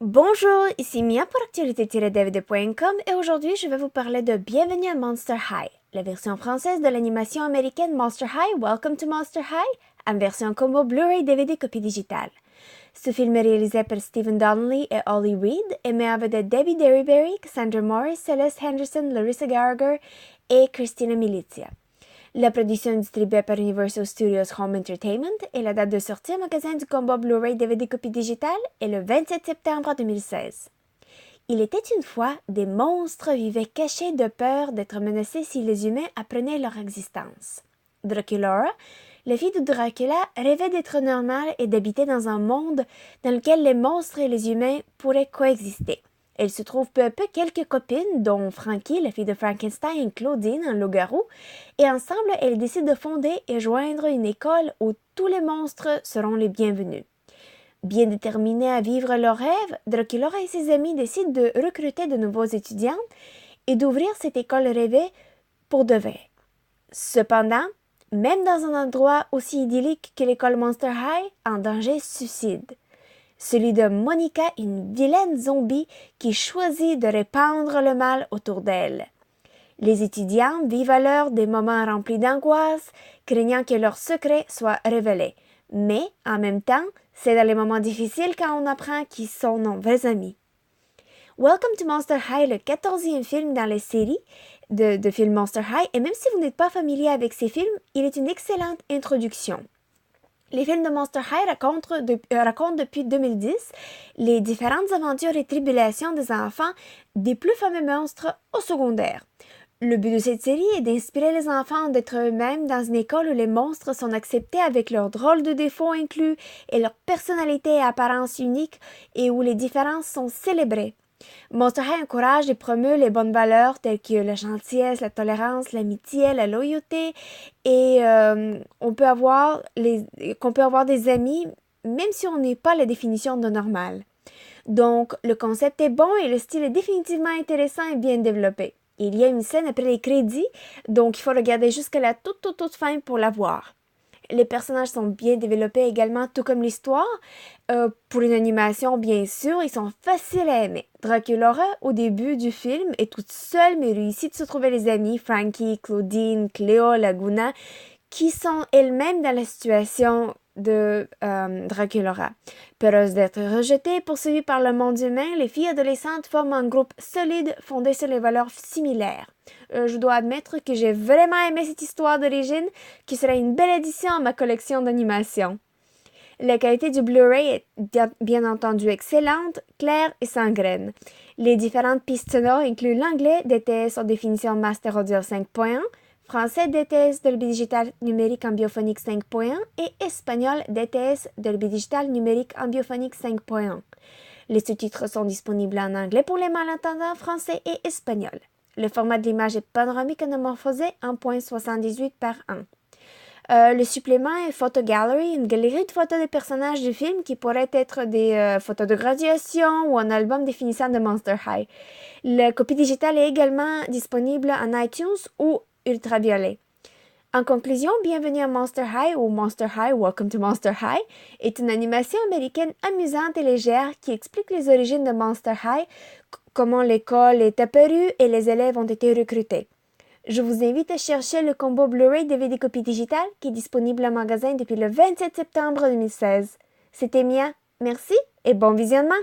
Bonjour, ici Mia pour actualité-dvd.com et aujourd'hui je vais vous parler de Bienvenue à Monster High, la version française de l'animation américaine Monster High, Welcome to Monster High, en version combo Blu-ray DVD copie digitale. Ce film est réalisé par Stephen Donnelly et Ollie Reed et met en vedette Debbie Derryberry, Cassandra Morris, Celeste Henderson, Larissa Gallagher et Christina Militia. La production est distribuée par Universal Studios Home Entertainment et la date de sortie au magasin du combo Blu-ray DVD copie digitale est le 27 septembre 2016. Il était une fois, des monstres vivaient cachés de peur d'être menacés si les humains apprenaient leur existence. Draculaura, la fille de Dracula, rêvait d'être normale et d'habiter dans un monde dans lequel les monstres et les humains pourraient coexister. Elle se trouve peu à peu quelques copines, dont Frankie, la fille de Frankenstein, et Claudine, un loup-garou, et ensemble, elles décident de fonder et joindre une école où tous les monstres seront les bienvenus. Bien déterminés à vivre leurs rêves, Draculaura et ses amis décident de recruter de nouveaux étudiants et d'ouvrir cette école rêvée pour de vrai. Cependant, même dans un endroit aussi idyllique que l'école Monster High, un danger suicide. Celui de Monica, une vilaine zombie qui choisit de répandre le mal autour d'elle. Les étudiants vivent alors des moments remplis d'angoisse, craignant que leurs secrets soient révélés. Mais, en même temps, c'est dans les moments difficiles qu'on apprend qu'ils sont nos vrais amis. Welcome to Monster High, le 14e film dans les séries de films Monster High, et même si vous n'êtes pas familier avec ces films, il est une excellente introduction. Les films de Monster High racontent depuis 2010 les différentes aventures et tribulations des enfants des plus fameux monstres au secondaire. Le but de cette série est d'inspirer les enfants d'être eux-mêmes dans une école où les monstres sont acceptés avec leurs drôles de défauts inclus et leur personnalité et apparence unique et où les différences sont célébrées. Monster High encourage et promeut les bonnes valeurs telles que la gentillesse, la tolérance, l'amitié, la loyauté et qu'on peut avoir des amis même si on n'est pas la définition de normal. Donc, le concept est bon et le style est définitivement intéressant et bien développé. Il y a une scène après les crédits, donc il faut regarder jusqu'à la toute fin pour la voir. Les personnages sont bien développés également, tout comme l'histoire. Pour une animation, bien sûr, ils sont faciles à aimer. Draculaura, au début du film, est toute seule, mais réussit de se trouver les amis Frankie, Claudine, Cléo, Laguna, qui sont elles-mêmes dans la situation de Draculaura. Peureuse d'être rejetée et poursuivie par le monde humain, les filles adolescentes forment un groupe solide fondé sur les valeurs similaires. Je dois admettre que j'ai vraiment aimé cette histoire d'origine, qui sera une belle addition à ma collection d'animation. La qualité du Blu-ray est bien entendu excellente, claire et sans graines. Les différentes pistes sonores incluent l'anglais DTS en définition Master Audio 5.1, français DTS Dolby Digital numérique en biophonique 5.1 et espagnol DTS Dolby Digital numérique en biophonique 5.1. Les sous-titres sont disponibles en anglais pour les malentendants français et espagnol. Le format de l'image est panoramique anamorphosé 1.78 par 1. Le supplément est Photo Gallery, une galerie de photos des personnages du film qui pourraient être des photos de graduation ou un album définissant de Monster High. La copie digitale est également disponible en iTunes ou Ultraviolet. En conclusion, Bienvenue à Monster High ou Monster High, Welcome to Monster High est une animation américaine amusante et légère qui explique les origines de Monster High, comment l'école est apparue et les élèves ont été recrutés. Je vous invite à chercher le combo Blu-ray DVD copie digitale qui est disponible en magasin depuis le 27 septembre 2016. C'était Mia, merci et bon visionnement!